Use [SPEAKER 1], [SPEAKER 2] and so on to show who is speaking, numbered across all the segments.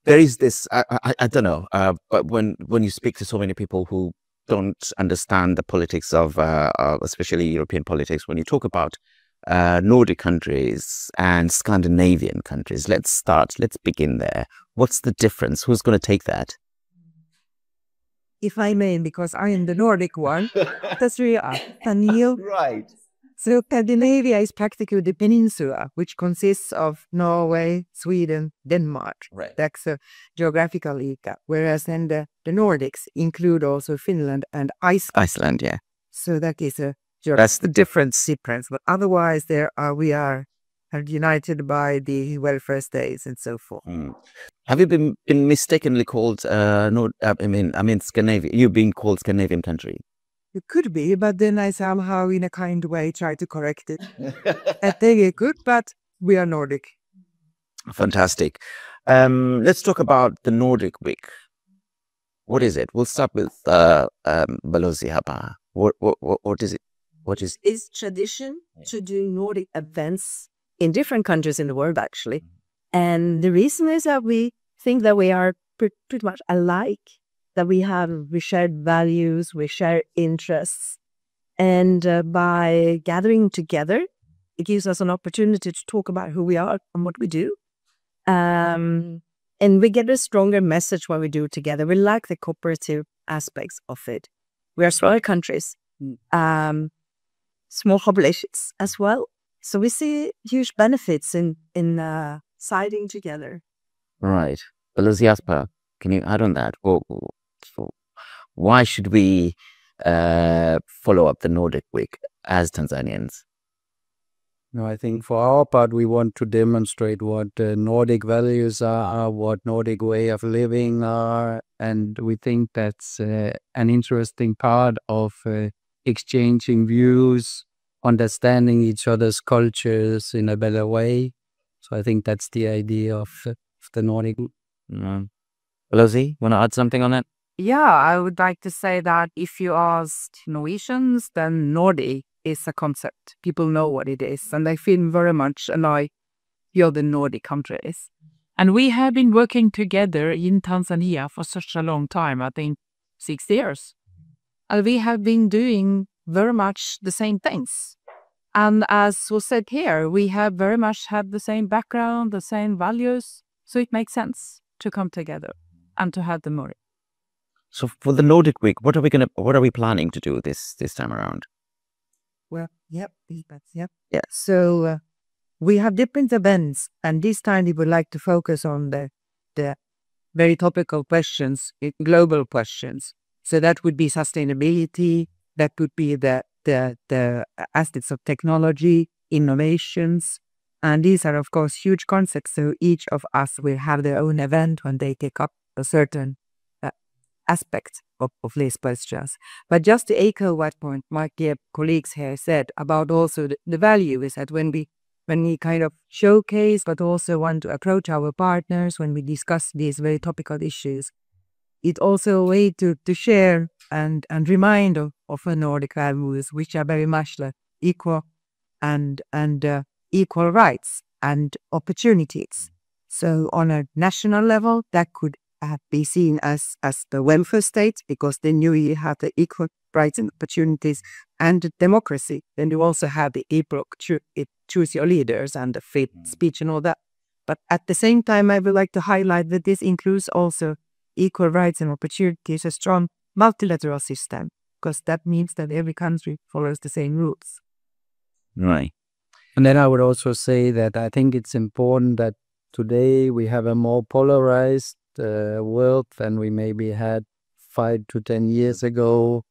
[SPEAKER 1] there is this, I don't know, but when you speak to so many people who don't understand the politics of especially European politics, when you talk about Nordic countries and Scandinavian countries, let's begin there. What's the difference? Who's going to take that?
[SPEAKER 2] If I may, because I am the Nordic one, that's really
[SPEAKER 1] right.
[SPEAKER 2] So Scandinavia is practically the peninsula, which consists of Norway, Sweden, Denmark.
[SPEAKER 1] Right.
[SPEAKER 2] That's a geographical area. Whereas then the Nordics include also Finland and Iceland.
[SPEAKER 1] Iceland, yeah.
[SPEAKER 2] So that is that's the difference. But otherwise, we are united by the welfare states and so forth.
[SPEAKER 1] Have you been mistakenly called Scandinavia? You've been called Scandinavian country.
[SPEAKER 2] It could be, but then I somehow, in a kind way, try to correct it. I think it could, but we are Nordic.
[SPEAKER 1] Fantastic. Let's talk about the Nordic Week. What is it? We'll start with Balozi Hapa. What is it?
[SPEAKER 3] It's tradition to do Nordic events in different countries in the world, actually. And the reason is that we think that we are pretty much alike, that we share values, we share interests. And by gathering together, it gives us an opportunity to talk about who we are and what we do. And we get a stronger message when we do it together. We like the cooperative aspects of it. We are smaller countries, small populations as well. So we see huge benefits in siding together.
[SPEAKER 1] Right. Balozi, can you add on that? Why should we follow up the Nordic Week as Tanzanians?
[SPEAKER 4] No, I think for our part, we want to demonstrate what Nordic values are, what Nordic way of living are, and we think that's an interesting part of exchanging views, understanding each other's cultures in a better way. So I think that's the idea of the Nordic.
[SPEAKER 1] Balozi, want to add something on that?
[SPEAKER 5] Yeah, I would like to say that if you ask Norwegians, then Nordic is a concept. People know what it is, and they feel very much like you're the Nordic countries. And we have been working together in Tanzania for such a long time, I think 6 years. And we have been doing very much the same things. And as was said here, we have very much had the same background, the same values. So it makes sense to come together and to have the Nordic.
[SPEAKER 1] So for the Nordic Week, what are we planning to do this time around?
[SPEAKER 2] Well, yep. So we have different events, and this time we would like to focus on the very topical questions, global questions. So that would be sustainability, that would be the aspects of technology, innovations, and these are of course huge concepts. So each of us will have their own event when they take up a certain aspect of these questions. But just to echo what my dear colleagues here said about also the value is that when we kind of showcase, but also want to approach our partners when we discuss these very topical issues, it's also a way to share and remind of the Nordic values, which are very much like equal and equal rights and opportunities. So on a national level, that could be seen as the welfare state, because then you have the equal rights and opportunities, and the democracy. Then you also have the equal choose your leaders and the free speech and all that. But at the same time, I would like to highlight that this includes also equal rights and opportunities, a strong multilateral system, because that means that every country follows the same rules.
[SPEAKER 1] Right.
[SPEAKER 4] And then I would also say that I think it's important that today we have a more polarized world than we maybe had 5 to 10 years ago.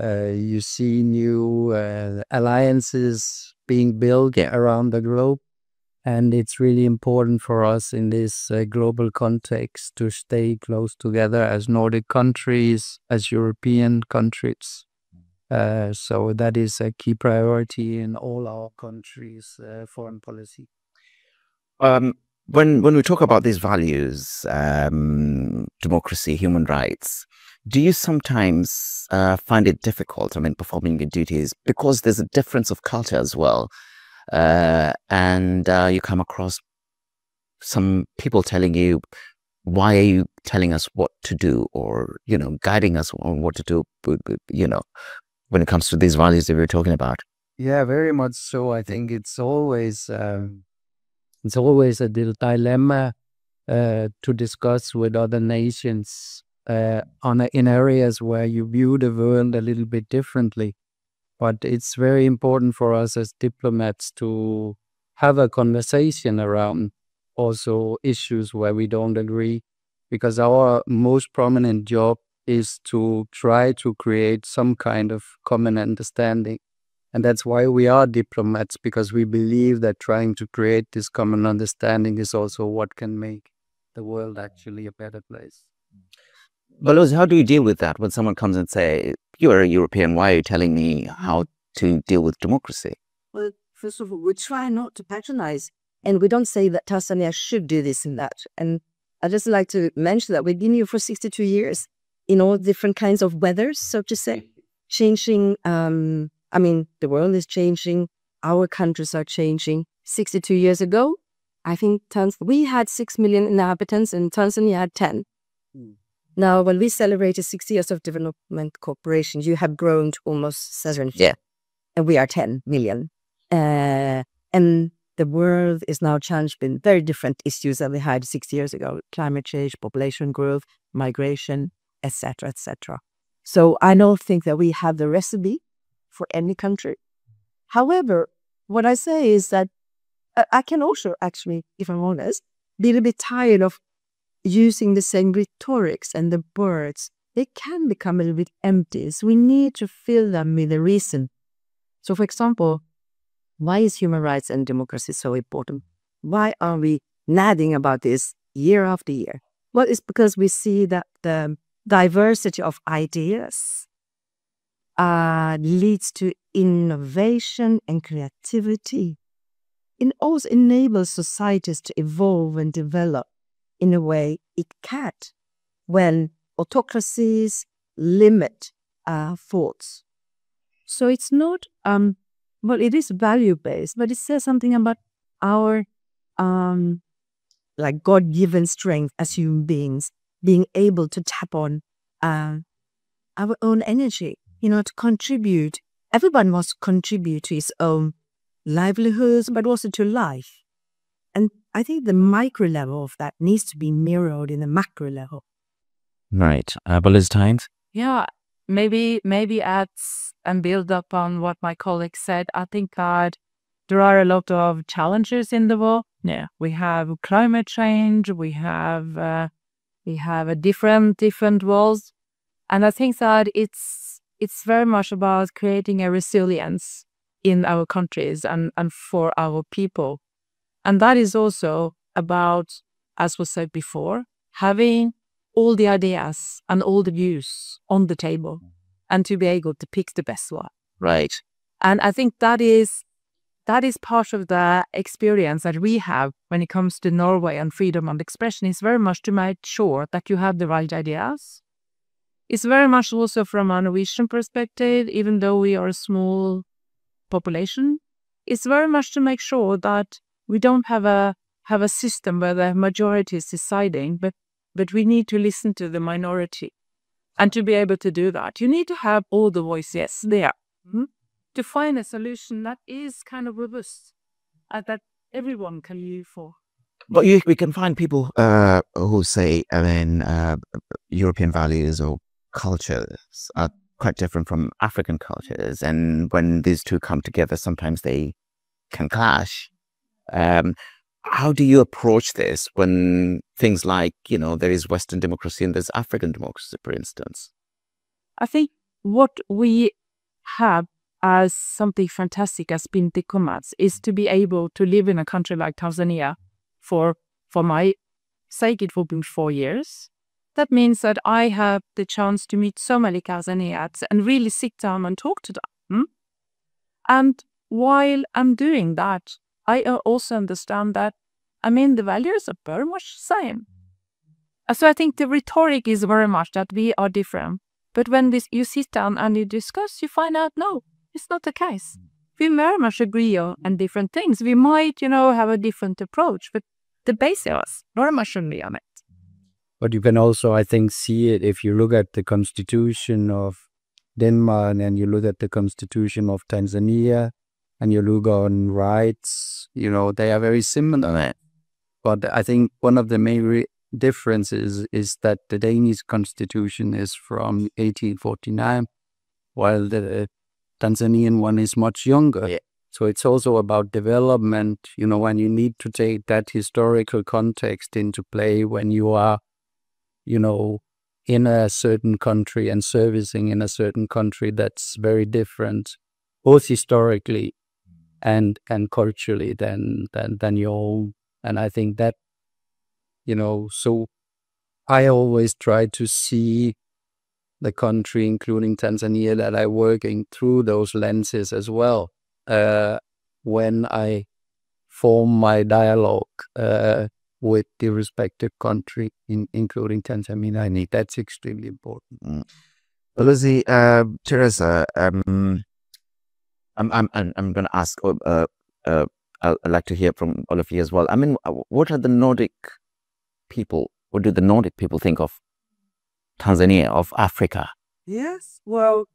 [SPEAKER 4] You see new alliances being built around the globe. And it's really important for us in this global context to stay close together as Nordic countries, as European countries. So that is a key priority in all our countries' foreign policy.
[SPEAKER 1] When we talk about these values, democracy, human rights, do you sometimes find it difficult, performing your duties, because there's a difference of culture as well? And you come across some people telling you, why are you telling us what to do, or, guiding us on what to do, when it comes to these values that we're talking about?
[SPEAKER 4] Yeah, very much so. I think it's always a dilemma to discuss with other nations in areas where you view the world a little bit differently. But it's very important for us as diplomats to have a conversation around also issues where we don't agree, because our most prominent job is to try to create some kind of common understanding. And that's why we are diplomats, because we believe that trying to create this common understanding is also what can make the world actually a better place.
[SPEAKER 1] But Luz, how do you deal with that when someone comes and say, you're a European, why are you telling me how to deal with democracy?
[SPEAKER 3] Well, first of all, we try not to patronize, and we don't say that Tanzania should do this and that. And I'd just like to mention that we've been here for 62 years in all different kinds of weathers, so to say, changing. The world is changing. Our countries are changing. 62 years ago, I think we had 6 million inhabitants and Tanzania had 10. Now, when we celebrated 60 years of development cooperation, you have grown to almost 7.
[SPEAKER 1] Yeah.
[SPEAKER 3] And we are 10 million. And the world is now challenged with very different issues than we had 60 years ago. Climate change, population growth, migration, etc., etc. So I don't think that we have the recipe for any country. However, what I say is that I can also actually, if I'm honest, be a little bit tired of using the same rhetorics and the words. They can become a little bit empty. So we need to fill them with a reason. So, for example, why is human rights and democracy so important? Why are we nagging about this year after year? Well, it's because we see that the diversity of ideas leads to innovation and creativity. It also enables societies to evolve and develop in a way it can't when autocracies limit thoughts. So it's not, it is value-based, but it says something about our God-given strength as human beings, being able to tap on our own energy, to contribute. Everyone must contribute to his own livelihoods, but also to life. And I think the micro level of that needs to be mirrored in the macro level.
[SPEAKER 1] Right. Valentine's?
[SPEAKER 5] Yeah, maybe adds and build up on what my colleague said. I think that there are a lot of challenges in the world. Yeah, we have climate change. We have a different worlds, and I think that it's very much about creating a resilience in our countries and for our people. And that is also about, as was said before, having all the ideas and all the views on the table and to be able to pick the best one.
[SPEAKER 1] Right.
[SPEAKER 5] And I think that is part of the experience that we have when it comes to Norway and freedom and expression, is very much to make sure that you have the right ideas. It's very much also from a Norwegian perspective, even though we are a small population, it's very much to make sure that we don't have a system where the majority is deciding, but we need to listen to the minority. And to be able to do that, you need to have all the voices there to find a solution that is kind of robust and that everyone can live for.
[SPEAKER 1] But we can find people who say, European values or cultures are quite different from African cultures. And when these two come together, sometimes they can clash. How do you approach this when things like, there is Western democracy and there's African democracy, for instance?
[SPEAKER 5] I think what we have as something fantastic as being diplomats is to be able to live in a country like Tanzania for my sake, it will be 4 years. That means that I have the chance to meet so many Tanzanians and really sit down and talk to them. And while I'm doing that, I also understand that, the values are very much the same. So I think the rhetoric is very much that we are different. But when you sit down and you discuss, you find out, no, it's not the case. We very much agree on different things. We might, have a different approach, but the basis very much agree on it.
[SPEAKER 4] But you can also, I think, see it if you look at the constitution of Denmark and you look at the constitution of Tanzania and you look on rights, they are very similar. But I think one of the main differences is that the Danish constitution is from 1849, while the Tanzanian one is much younger.
[SPEAKER 1] Yeah.
[SPEAKER 4] So it's also about development, when you need to take that historical context into play when you are, in a certain country and servicing in a certain country that's very different, both historically and culturally than your own. And I think that, so I always try to see the country, including Tanzania, that I'm working through those lenses as well, when I form my dialogue with the respective country, including Tanzania. I think that's extremely important.
[SPEAKER 1] Lucy, Teresa, I'm going to ask. I'd like to hear from all of you as well. I mean, what are the Nordic people? What do the Nordic people think of Tanzania, of Africa?
[SPEAKER 5] Yes, well,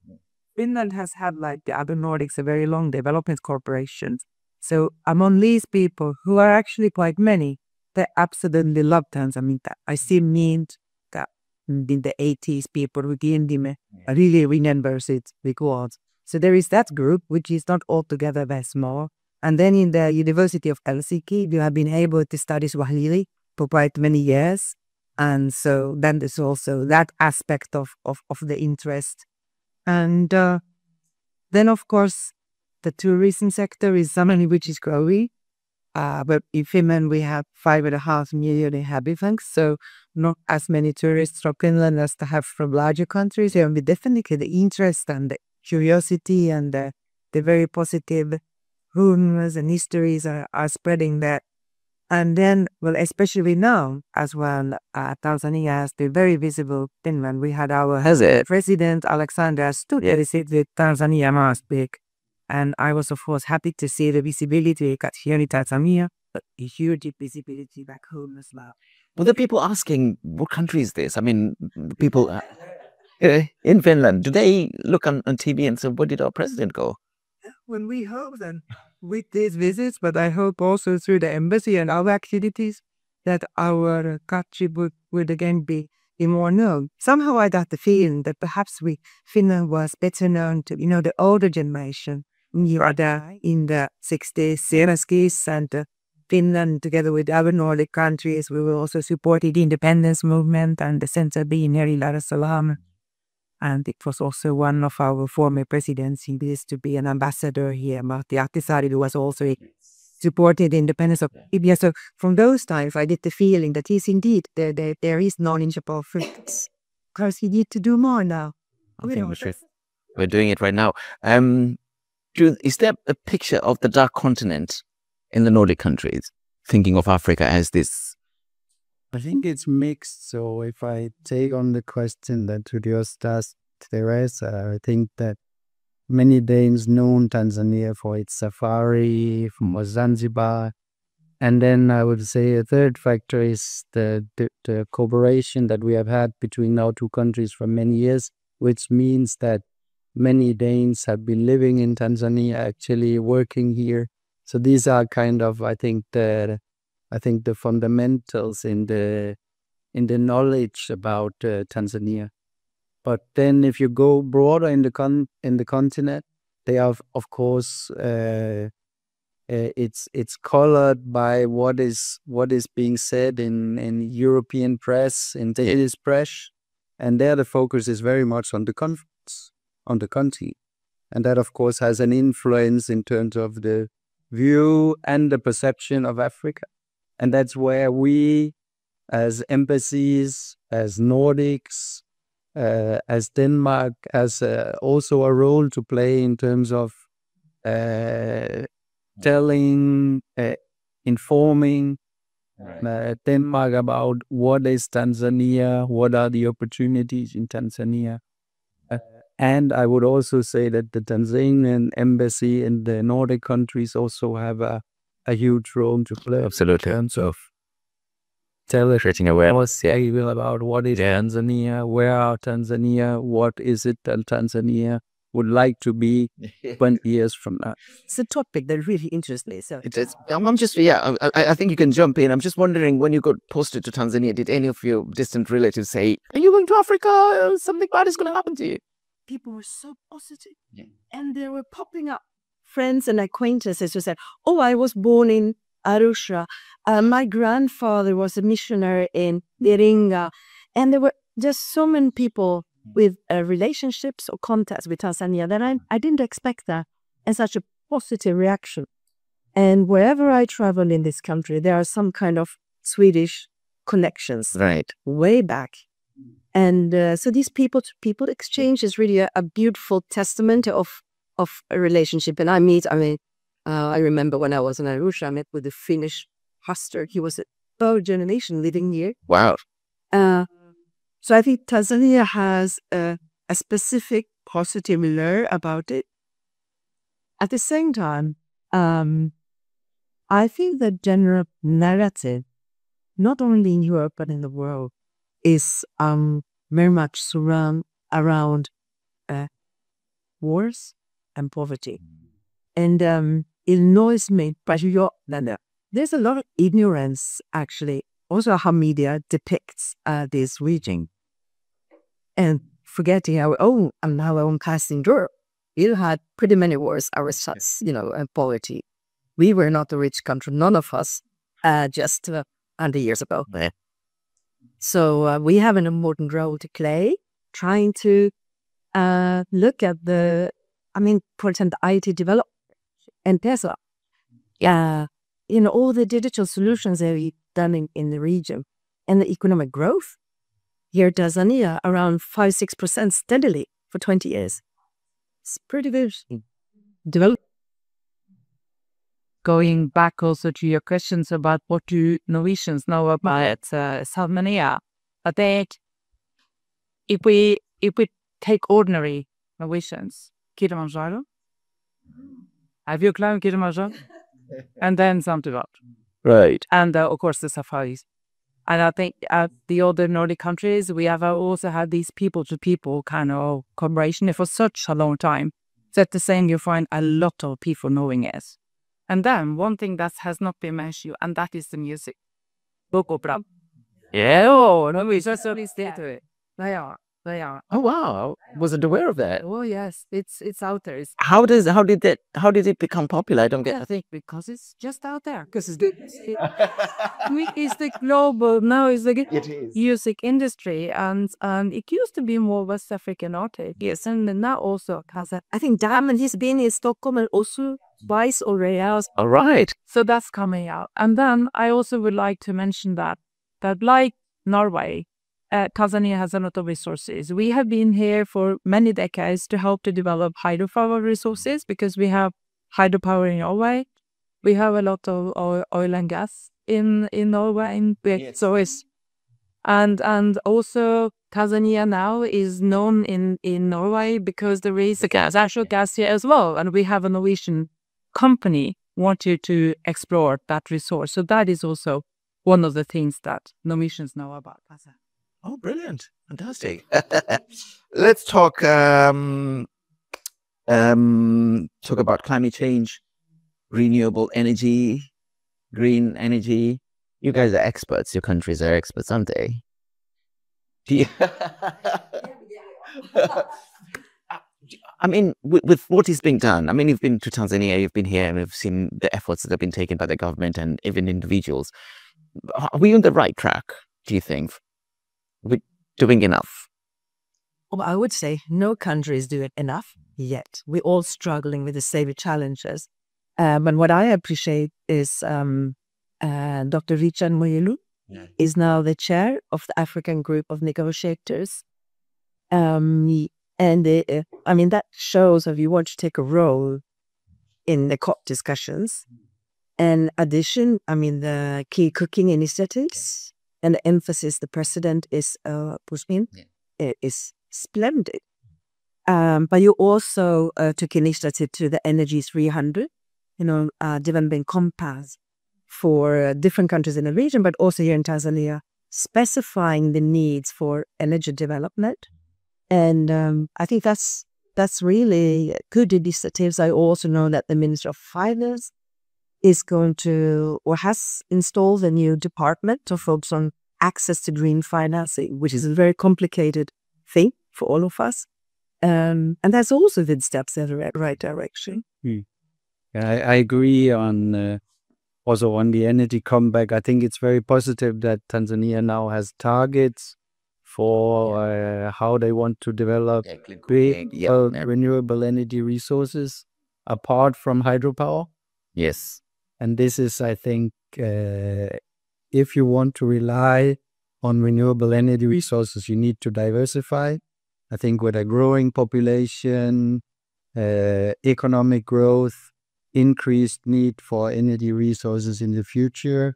[SPEAKER 5] Finland has had, like the other Nordics, a very long development cooperation. So among these people, who are actually quite many, they absolutely love Tanzania. I still meet that in the 80s, people who really remembers it because. So there is that group, which is not altogether very small. And then in the University of Helsinki, you have been able to study Swahili for quite many years. And so then there's also that aspect of the interest. And then, of course, the tourism sector is something which is growing. But in Finland, we have 5.5 million inhabitants, so not as many tourists from Finland as to have from larger countries. And definitely the interest and the curiosity and the very positive rumors and histories are spreading there. And then, well, especially now as well, Tanzania has been very visible. Finland, we had our President Alexander Stubb visit Tanzania last week. And I was, of course, happy to see the visibility we got here in Tanzania, but a huge visibility back home as well.
[SPEAKER 1] Well, the people asking, what country is this? I mean, people in Finland, do they look on TV and say, where did our president go?
[SPEAKER 5] When we hope then with these visits, but I hope also through the embassy and our activities that our country would again be more known. Somehow I got the feeling that perhaps Finland was better known to, the older generation. In the 60s, 70s, and Finland, together with other Nordic countries, we will also support the independence movement and the center being Neri Salam. And it was also one of our former presidents. He used to be an ambassador here, Martti Ahtisaari, who was also supported the independence of Libya. So from those times, I get the feeling that yes, indeed, there is knowledge about France. Because we need to do more now.
[SPEAKER 1] We're doing it right now. Is there a picture of the dark continent in the Nordic countries, thinking of Africa as this?
[SPEAKER 4] I think it's mixed. So if I take on the question that you just asked, Teresa, I think that many Danes know Tanzania for its safari, from Zanzibar. And then I would say a third factor is the cooperation that we have had between our two countries for many years, which means that many Danes have been living in Tanzania, actually working here. So these are kind of, I think the fundamentals in the knowledge about Tanzania. But then, if you go broader in the continent, they have, of course, it's colored by what is being said in European press, in Danish press, and there the focus is very much on the conflicts, on the country, and that, of course, has an influence in terms of the view and the perception of Africa. And that's where we, as embassies, as Nordics, as Denmark, has also a role to play in terms of telling, informing Denmark about what is Tanzania, what are the opportunities in Tanzania. And I would also say that the Tanzanian embassy in the Nordic countries also have a huge role to play.
[SPEAKER 1] Absolutely.
[SPEAKER 4] In terms of tell us
[SPEAKER 1] Creating awareness.
[SPEAKER 4] more about what is Tanzania, where are Tanzania, what is it that Tanzania would like to be 20 years from now?
[SPEAKER 3] It's a topic that really interests me. So
[SPEAKER 1] It is. I'm just, yeah, I think you can jump in. I'm just wondering, when you got posted to Tanzania, did any of your distant relatives say, "Are you going to Africa? Something bad is going to happen to you"?
[SPEAKER 3] people were so positive, and they were popping up. Friends and acquaintances who said, "Oh, I was born in Arusha. My grandfather was a missionary in Iringa," and there were just so many people with relationships or contacts with Tanzania that I didn't expect that, and such a positive reaction. And wherever I travel in this country, there are some kind of Swedish connections
[SPEAKER 1] Right.
[SPEAKER 3] way back. And so these people-to-people exchange is really a beautiful testament of a relationship. And I remember when I was in Arusha, I met with a Finnish pastor. He was a third generation living here.
[SPEAKER 1] Wow.
[SPEAKER 2] So I think Tanzania has a specific positive layer about it. At the same time, I think the general narrative, not only in Europe but in the world, is very much around wars and poverty. And it annoys me, but there's a lot of ignorance, actually, also how media depicts this region. And forgetting our own past in Europe, we had pretty many wars ourselves, and poverty. We were not a rich country, none of us, just 100 years ago.
[SPEAKER 1] Yeah.
[SPEAKER 2] So we have an important role to play, trying to look at for example, IT development and Tesla. All the digital solutions that we've done in the region, and the economic growth here in Tanzania around 5-6% steadily for 20 years. It's pretty good. Develop.
[SPEAKER 5] Going back also to your questions about what do Norwegians know about Samia, I think if we take ordinary Norwegians, Kilimanjaro, have you climbed Kilimanjaro? And then something else.
[SPEAKER 1] Right.
[SPEAKER 5] And of course the safaris. And I think at the other Nordic countries, we have also had these people-to-people kind of cooperation for such a long time. So at the same, you find a lot of people knowing it. And then one thing that has not been mentioned, and that is the music. Opera. Yeah, Norwegians are listening to it. They are.
[SPEAKER 1] Oh wow! I wasn't aware of that.
[SPEAKER 5] Oh yes, it's out there.
[SPEAKER 1] How did it become popular? I don't get.
[SPEAKER 5] I think because it's just out there. Because it's the global now. It's the music industry, and it used to be more West African artists. Yes, and now also has a.
[SPEAKER 3] I think Diamond has been in Stockholm and also twice already.
[SPEAKER 1] All right.
[SPEAKER 5] So that's coming out, and then I also would like to mention that like Norway, Tanzania has a lot of resources. We have been here for many decades to help to develop hydropower resources because we have hydropower in Norway. We have a lot of oil and gas in Norway. And also Tanzania now is known in Norway because there is natural gas here as well. And we have a Norwegian company wanted to explore that resource. So that is also one of the things that Norwegians know about.
[SPEAKER 1] Oh, brilliant. Fantastic. Let's talk about climate change, renewable energy, green energy. You guys are experts. Your countries are experts, aren't they? I mean, with what is being done, I mean, you've been to Tanzania, you've been here, and we've seen the efforts that have been taken by the government and even individuals. Are we on the right track, do you think? We're doing enough?
[SPEAKER 3] Well, I would say no country is doing enough yet. We're all struggling with the same challenges. But what I appreciate is Dr. Richard Moyelu is now the chair of the African group of negotiators. That shows if you want to take a role in the COP discussions. In addition, the key cooking initiatives and the emphasis the president is pushing is splendid. But you also took initiative to the Energy 300, development compass. for different countries in the region, but also here in Tanzania, specifying the needs for energy development. And I think that's really good initiatives. I also know that the Minister of Finance is going to, or has installed a new department to focus on access to green financing, which is a very complicated thing for all of us. And that's also good steps in the right direction.
[SPEAKER 4] I agree on also on the energy comeback. I think it's very positive that Tanzania now has targets for how they want to develop renewable energy resources apart from hydropower.
[SPEAKER 1] Yes.
[SPEAKER 4] And this is, I think, if you want to rely on renewable energy resources, you need to diversify. I think with a growing population, economic growth, increased need for energy resources in the future,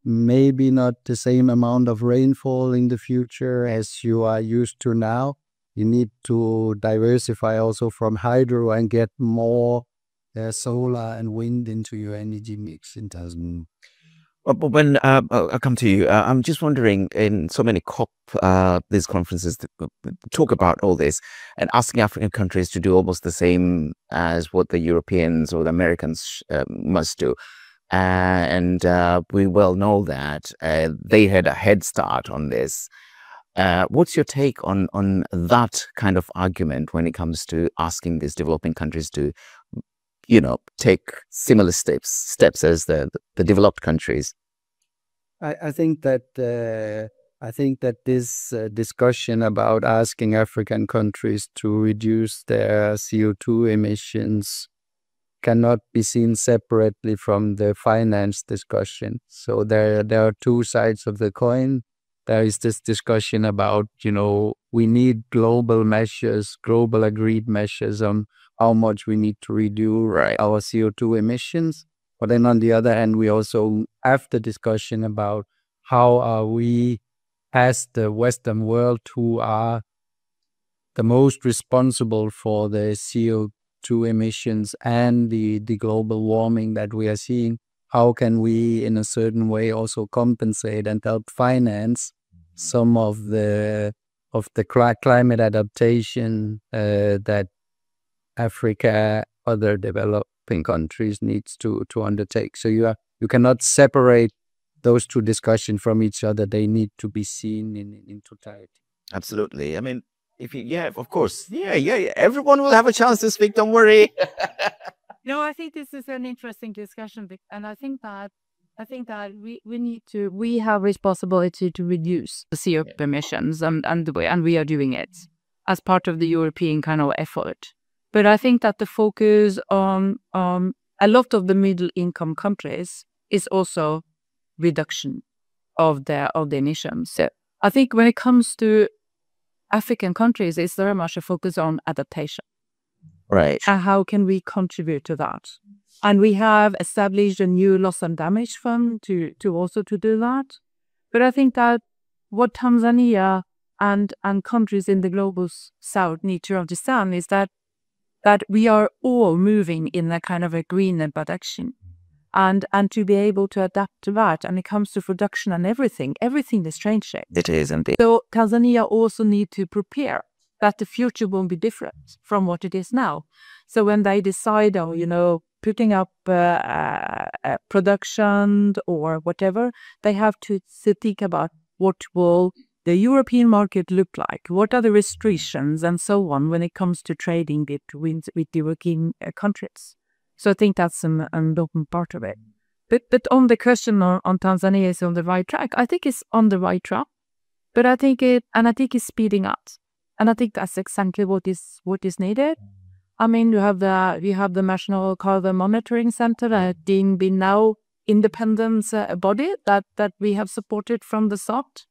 [SPEAKER 4] maybe not the same amount of rainfall in the future as you are used to now. You need to diversify also from hydro and get more solar and wind into your energy mix in Tanzania.
[SPEAKER 1] But when I'll come to you, I'm just wondering, in so many these conferences that talk about all this and asking African countries to do almost the same as what the Europeans or the Americans must do. And we well know that they had a head start on this. What's your take on that kind of argument when it comes to asking these developing countries to, take similar steps as the developed countries?
[SPEAKER 4] I think that this discussion about asking African countries to reduce their CO2 emissions cannot be seen separately from the finance discussion. So there are two sides of the coin. There is this discussion about, we need global measures, global agreed measures on how much we need to reduce our CO2 emissions. But then on the other hand, we also have the discussion about how are we, as the Western world, who are the most responsible for the CO2 emissions and the global warming that we are seeing, how can we in a certain way also compensate and help finance some of the climate adaptation that Africa, other developing countries needs to undertake. So you cannot separate those two discussions from each other. They need to be seen in totality.
[SPEAKER 1] Absolutely. I mean, of course. Yeah. Everyone will have a chance to speak. Don't worry.
[SPEAKER 5] No, I think this is an interesting discussion, and I think that we have responsibility to reduce the CO2 emissions, and we are doing it as part of the European kind of effort. But I think that the focus on a lot of the middle income countries is also reduction of the emissions. So I think when it comes to African countries, it's very much a focus on adaptation.
[SPEAKER 1] Right.
[SPEAKER 5] And how can we contribute to that? And we have established a new loss and damage fund to do that. But I think that what Tanzania and countries in the global south need to understand is that we are all moving in a kind of a greener direction. And to be able to adapt to that, and it comes to production and everything is changing.
[SPEAKER 1] It is indeed.
[SPEAKER 5] So Tanzania also need to prepare that the future won't be different from what it is now. So when they decide on, putting up production or whatever, they have to think about what will the European market look like, what are the restrictions and so on when it comes to trading with the European countries. So I think that's an important part of it. But on the question on Tanzania is on the right track, I think it's on the right track. But I think it's speeding up. And I think that's exactly what is needed. I mean, we have the National Carbon Monitoring Center that being now independent body that we have supported from the start.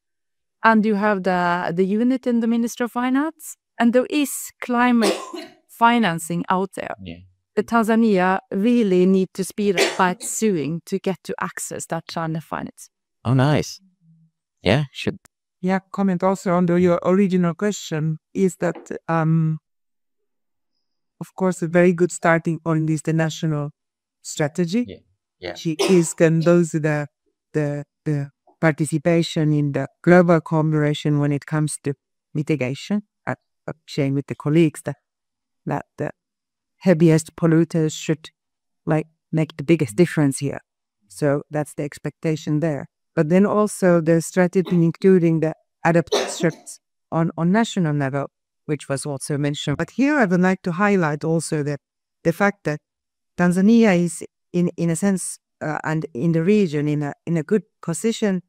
[SPEAKER 5] And you have the unit in the Ministry of Finance. And there is climate financing out there.
[SPEAKER 1] Yeah.
[SPEAKER 5] But Tanzania really need to speed up by suing to get to access that China finance.
[SPEAKER 1] Oh, nice. Yeah, should.
[SPEAKER 2] Yeah, comment also on your original question is that, of course, a very good starting point is the national strategy. She is those are the participation in the global cooperation when it comes to mitigation. I'm sharing with the colleagues that the heaviest polluters should make the biggest difference here. So that's the expectation there. But then also the strategy including the adaptations on national level, which was also mentioned. But here I would like to highlight also the fact that Tanzania is in a sense and in the region in a good position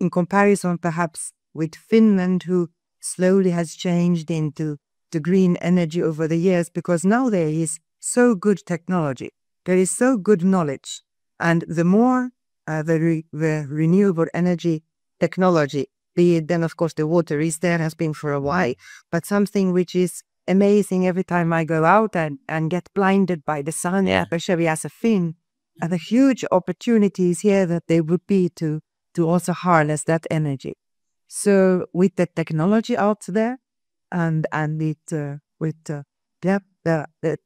[SPEAKER 2] in comparison perhaps with Finland, who slowly has changed into the green energy over the years, because now there is so good technology, there is so good knowledge, and the more the renewable energy technology, be it then of course the water is there, has been for a while, but something which is amazing every time I go out and get blinded by the sun, especially as a Finn, and the huge opportunities here that there would be to also harness that energy. So with the technology out there and with the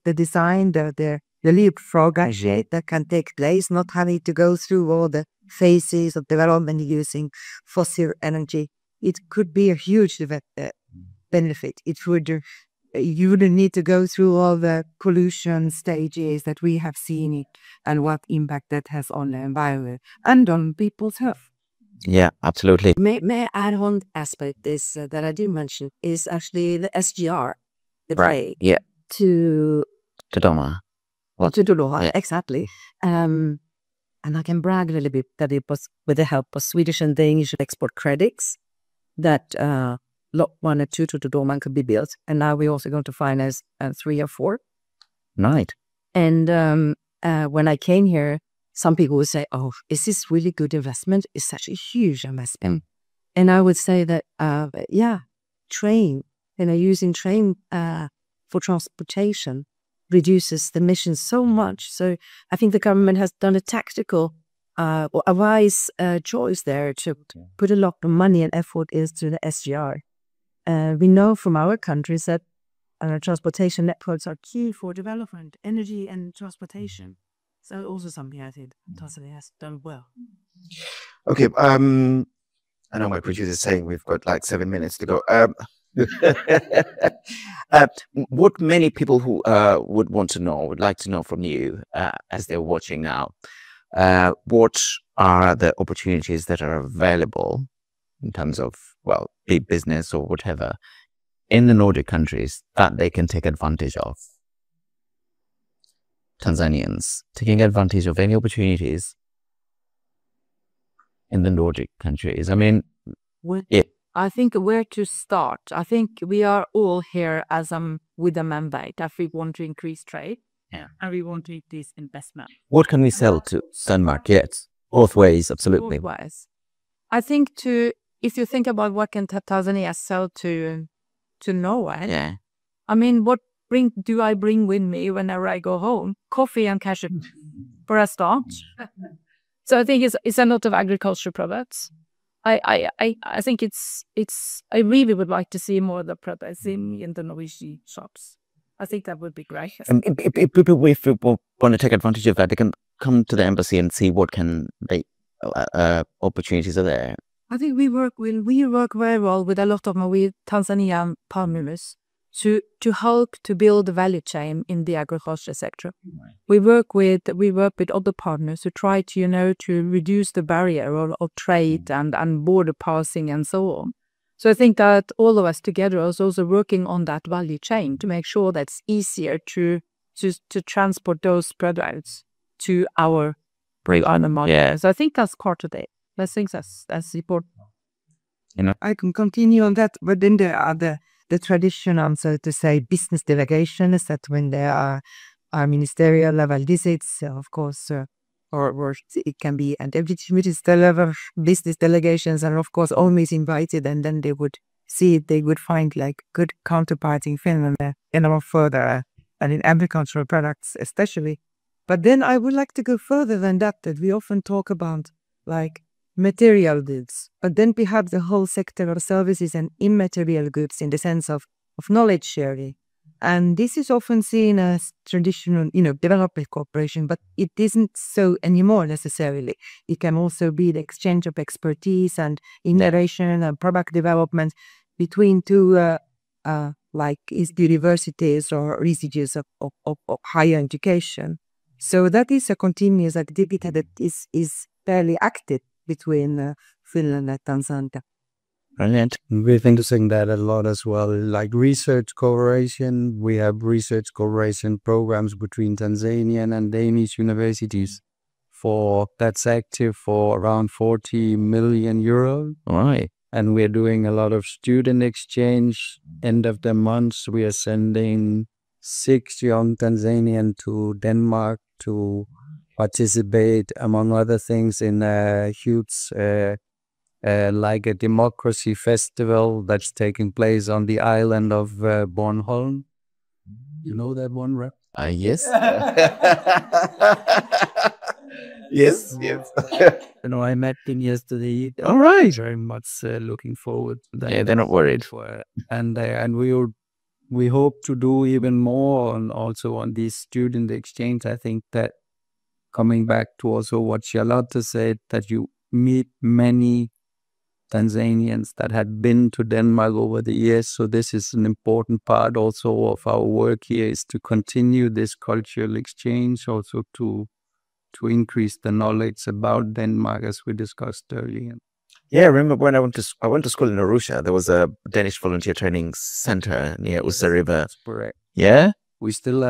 [SPEAKER 2] design, the leapfrogage that can take place, not having to go through all the phases of development using fossil energy, it could be a huge benefit. You wouldn't need to go through all the pollution stages that we have seen it and what impact that has on the environment and on people's health.
[SPEAKER 1] Yeah, absolutely.
[SPEAKER 3] May I add one aspect is that I did mention is actually the SGR, the play to
[SPEAKER 1] Dodoma.
[SPEAKER 3] To Dodoma, exactly. And I can brag a little bit that it was with the help of Swedish and Danish export credits that lot 1 and 2 to Dodoma could be built. And now we're also going to finance 3 or 4.
[SPEAKER 1] Right.
[SPEAKER 3] And when I came here, some people would say, oh, is this really good investment? It's such a huge investment. And I would say that, train, using train for transportation reduces the emissions so much. So I think the government has done a tactical or a wise choice there to put a lot of money and effort into the SGR. We know from our countries that transportation networks are key for development, energy and transportation. So also something I think Tanzania has done well.
[SPEAKER 1] Okay, I know my producer is saying we've got like 7 minutes to go. What many people who would like to know from you as they're watching now, what are the opportunities that are available in terms of, big business or whatever in the Nordic countries that they can take advantage of? Tanzanians taking advantage of any opportunities in the Nordic countries. I mean,
[SPEAKER 5] I think where to start. I think we are all here as with a mandate that we want to increase trade and we want to increase investment.
[SPEAKER 1] What can we sell to Denmark? Yes, both ways, absolutely.
[SPEAKER 5] Both ways. I think if you think about what can Tanzania sell to Norway, I mean, what do I bring with me whenever I go home? Coffee and cashew for a start. So I think it's a lot of agricultural products. I think I really would like to see more of the products in the Norwegian shops. I think that would be great.
[SPEAKER 1] If people want to take advantage of that, they can come to the embassy and see what opportunities are there.
[SPEAKER 5] I think we work very well with a lot of Tanzanian partners to help to build the value chain in the agriculture sector. We work with other partners who try to reduce the barrier of trade and border passing and so on. So I think that all of us together are also working on that value chain to make sure that it's easier to transport those products to our market. So I think that's part of it. I think that's important.
[SPEAKER 2] I can continue on that, but then there are the traditional, so to say, business delegations that when there are ministerial level visits, of course, or it can be at deputy minister level business delegations, and of course always invited, and then they would see it, they would find like good counterparts in Finland and further, and in agricultural products especially. But then I would like to go further than that we often talk about like material goods, but then perhaps the whole sector of services and immaterial goods in the sense of knowledge sharing And this is often seen as traditional, development cooperation, but it isn't so anymore necessarily. It can also be the exchange of expertise and innovation and product development between two like universities or institutes of higher education. So that is a continuous activity that is fairly active between Finland and Tanzania.
[SPEAKER 1] Brilliant.
[SPEAKER 4] We're noticing that a lot as well, like research cooperation. We have research cooperation programs between Tanzanian and Danish universities that's active for around 40 million euro.
[SPEAKER 1] All right.
[SPEAKER 4] And we're doing a lot of student exchange. End of the month, we are sending 6 young Tanzanian to Denmark to participate, among other things, in a huge like a democracy festival that's taking place on the island of Bornholm. You know that one, Rep?
[SPEAKER 1] Yes. Yes.
[SPEAKER 4] I met him yesterday.
[SPEAKER 1] All right.
[SPEAKER 4] Very much looking forward to that.
[SPEAKER 1] Yeah, they're not worried.
[SPEAKER 4] And we hope to do even more also on this student exchange. I think that coming back to also what Charlotte said, that you meet many Tanzanians that had been to Denmark over the years. So this is an important part also of our work here, is to continue this cultural exchange, also to increase the knowledge about Denmark, as we discussed earlier.
[SPEAKER 1] Yeah, I remember when I went to school in Arusha, there was a Danish volunteer training center near Usa River.
[SPEAKER 4] That's correct.
[SPEAKER 1] Yeah?
[SPEAKER 4] We're still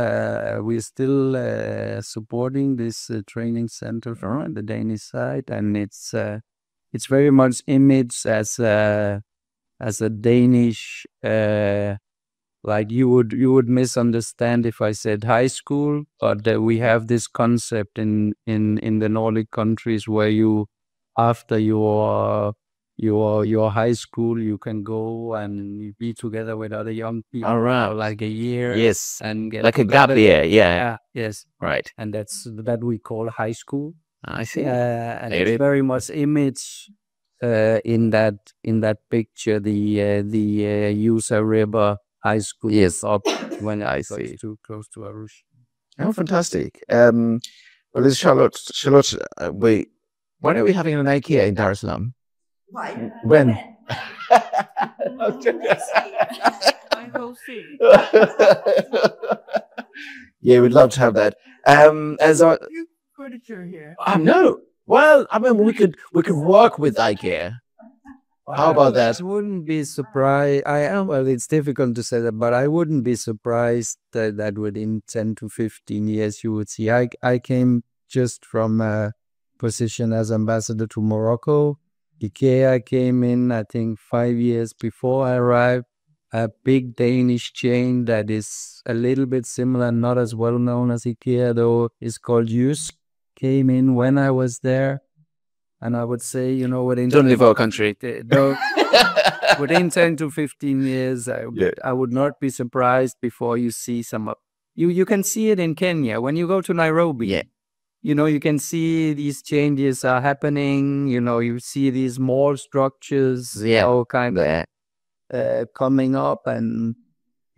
[SPEAKER 4] supporting this training center from the Danish side, and it's very much imaged as a Danish, like you would misunderstand if I said high school, but we have this concept in the Nordic countries where you, after your high school, you can go and be together with other young people.
[SPEAKER 1] All right.
[SPEAKER 4] Like a year.
[SPEAKER 1] Yes.
[SPEAKER 4] And get
[SPEAKER 1] like a gap year. Yeah.
[SPEAKER 4] Yeah. Yes.
[SPEAKER 1] Right.
[SPEAKER 4] And that we call high school.
[SPEAKER 1] I see.
[SPEAKER 4] And it's very much image in that picture, the Usa River High School.
[SPEAKER 1] Yes.
[SPEAKER 4] Up when
[SPEAKER 1] I
[SPEAKER 4] got
[SPEAKER 1] see.
[SPEAKER 4] too close to Arusha.
[SPEAKER 1] Oh, fantastic. Well, this Charlotte, when are we having an IKEA in Dar es Salaam? When?
[SPEAKER 5] I will see.
[SPEAKER 1] Yeah, we'd love to have that. As our
[SPEAKER 5] Furniture here.
[SPEAKER 1] no. Well, I mean, we could work with IKEA. How about that?
[SPEAKER 4] I wouldn't be surprised. Well, it's difficult to say that, but I wouldn't be surprised that within 10 to 15 years you would see. I came just from a position as ambassador to Morocco. IKEA came in, I think, 5 years before I arrived. A big Danish chain that is a little bit similar, not as well known as IKEA, though, is called Jysk, came in when I was there. And I would say, within...
[SPEAKER 1] Don't leave our country.
[SPEAKER 4] Within 10 to 15 years, I would not be surprised before you see some... You can see it in Kenya. When you go to Nairobi, you can see these changes are happening. You see these mall structures, all kind of coming up. And,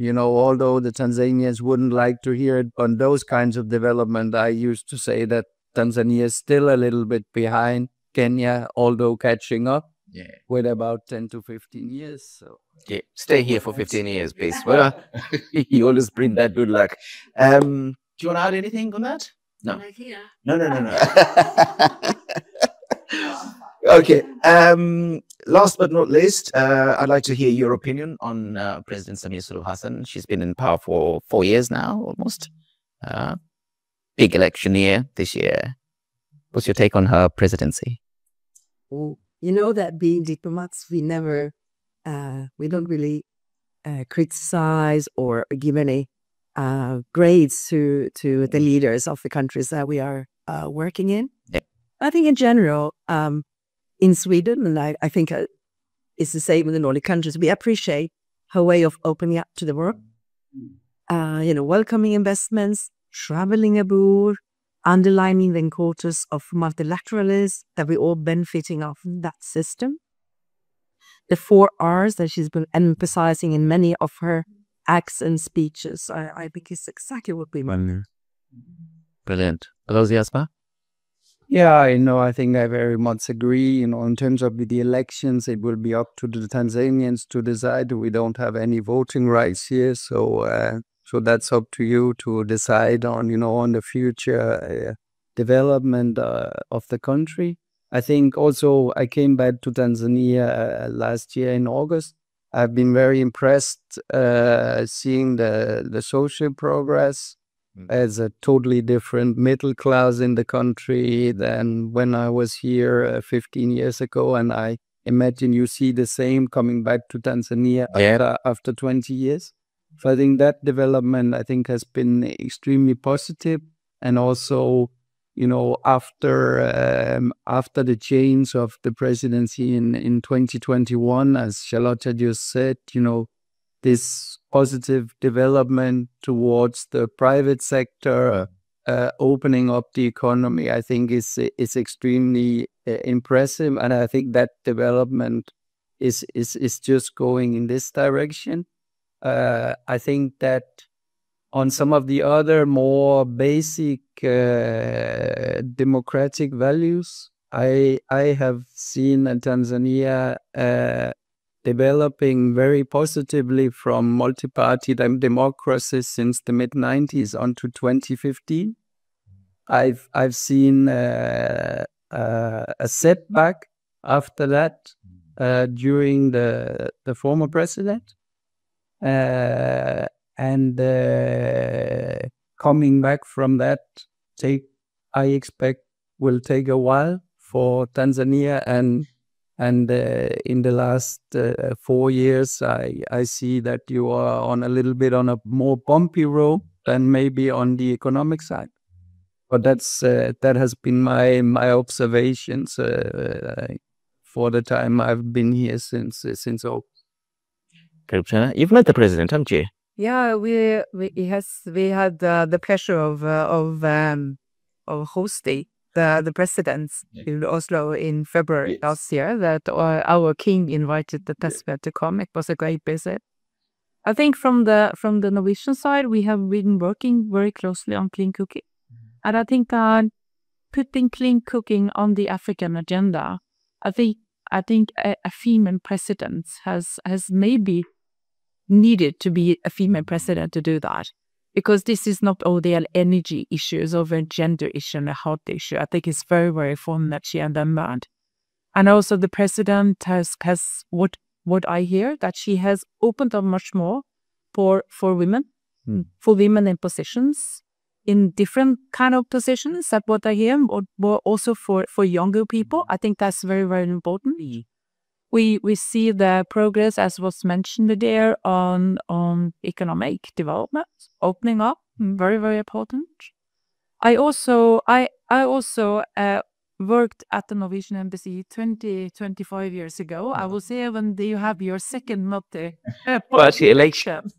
[SPEAKER 4] although the Tanzanians wouldn't like to hear it, on those kinds of development, I used to say that Tanzania is still a little bit behind Kenya, although catching up with about 10 to 15 years. So
[SPEAKER 1] stay here for 15 years, please. Well, you always bring that good luck. Do you want to add anything on that? No. No. Okay. Last but not least, I'd like to hear your opinion on President Samia Suluhu Hassan. She's been in power for 4 years now, almost. Big election year this year. What's your take on her presidency?
[SPEAKER 3] You know that being diplomats, we don't really criticize or give any grades to the leaders of the countries that we are working in.
[SPEAKER 1] Yeah.
[SPEAKER 3] I think in general, in Sweden, and I think it's the same in the Nordic countries, we appreciate her way of opening up to the world, welcoming investments, traveling abroad, underlining the importance of multilateralism, that we're all benefiting of that system. The 4 R's that she's been emphasizing in many of her acts and speeches. I think it's exactly what we want.
[SPEAKER 1] Brilliant. Jasper?
[SPEAKER 4] Yeah, I think I very much agree. In terms of the elections, it will be up to the Tanzanians to decide. We don't have any voting rights here, so that's up to you to decide on, on the future development of the country. I think also I came back to Tanzania last year in August. I've been very impressed seeing the social progress as a totally different middle class in the country than when I was here 15 years ago. And I imagine you see the same coming back to Tanzania after 20 years. So I think that development, has been extremely positive. And also, after the change of the presidency in 2021, as Charlotte just said, this positive development towards the private sector, opening up the economy, I think is extremely impressive. And I think that development is just going in this direction. I think that on some of the other more basic democratic values, I have seen Tanzania developing very positively from multi-party democracy since the mid-90s onto 2015. I've seen a setback after that during the former president. And coming back from that, I expect will take a while for Tanzania, and in the last 4 years, I see that you are on a more bumpy road than maybe on the economic side. But that has been my observations for the time I've been here since August.
[SPEAKER 1] You've met the president, haven't you?
[SPEAKER 5] Yeah, we had the pleasure of hosting the presidents in Oslo in February last year. That our king invited the president to come. It was a great visit. I think from the Norwegian side, we have been working very closely on clean cooking, and I think that putting clean cooking on the African agenda, I think a female president has maybe needed to be a female president to do that, because this is not only an energy issue, it's also a gender issue and a health issue. I think it's very, very important that she understands. And also the president has what I hear, that she has opened up much more for women, for women in positions, in different kind of positions, that what I hear, but also for younger people. I think that's very, very important. We see the progress, as was mentioned there, on economic development, opening up, very, very important. I also worked at the Norwegian Embassy 25 years ago. I will say when you have your second multi-party election.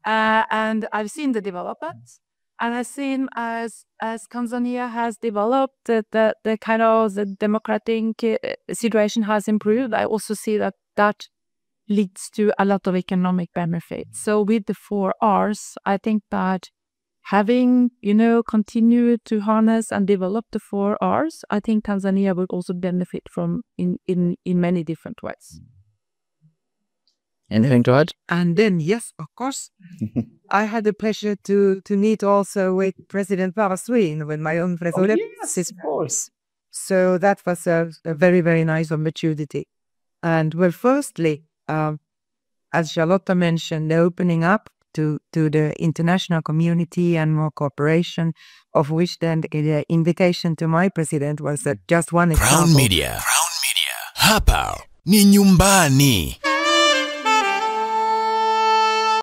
[SPEAKER 5] And I've seen the development. And I've seen as Tanzania has developed, the kind of the democratic situation has improved. I also see that leads to a lot of economic benefits. So with the 4 Rs, I think that having, continue to harness and develop the 4 Rs, I think Tanzania will also benefit from in many different ways.
[SPEAKER 1] Anything to add?
[SPEAKER 2] And then, yes, of course, I had the pleasure to meet also with President Baraswin, with my own president.
[SPEAKER 1] Oh, yes, of course.
[SPEAKER 2] So that was a very, very nice opportunity. And well, firstly, as Charlotte mentioned, the opening up to the international community and more cooperation, of which then the invitation to my president was just one example.
[SPEAKER 6] Crown Media. Hapa ni nyumbani.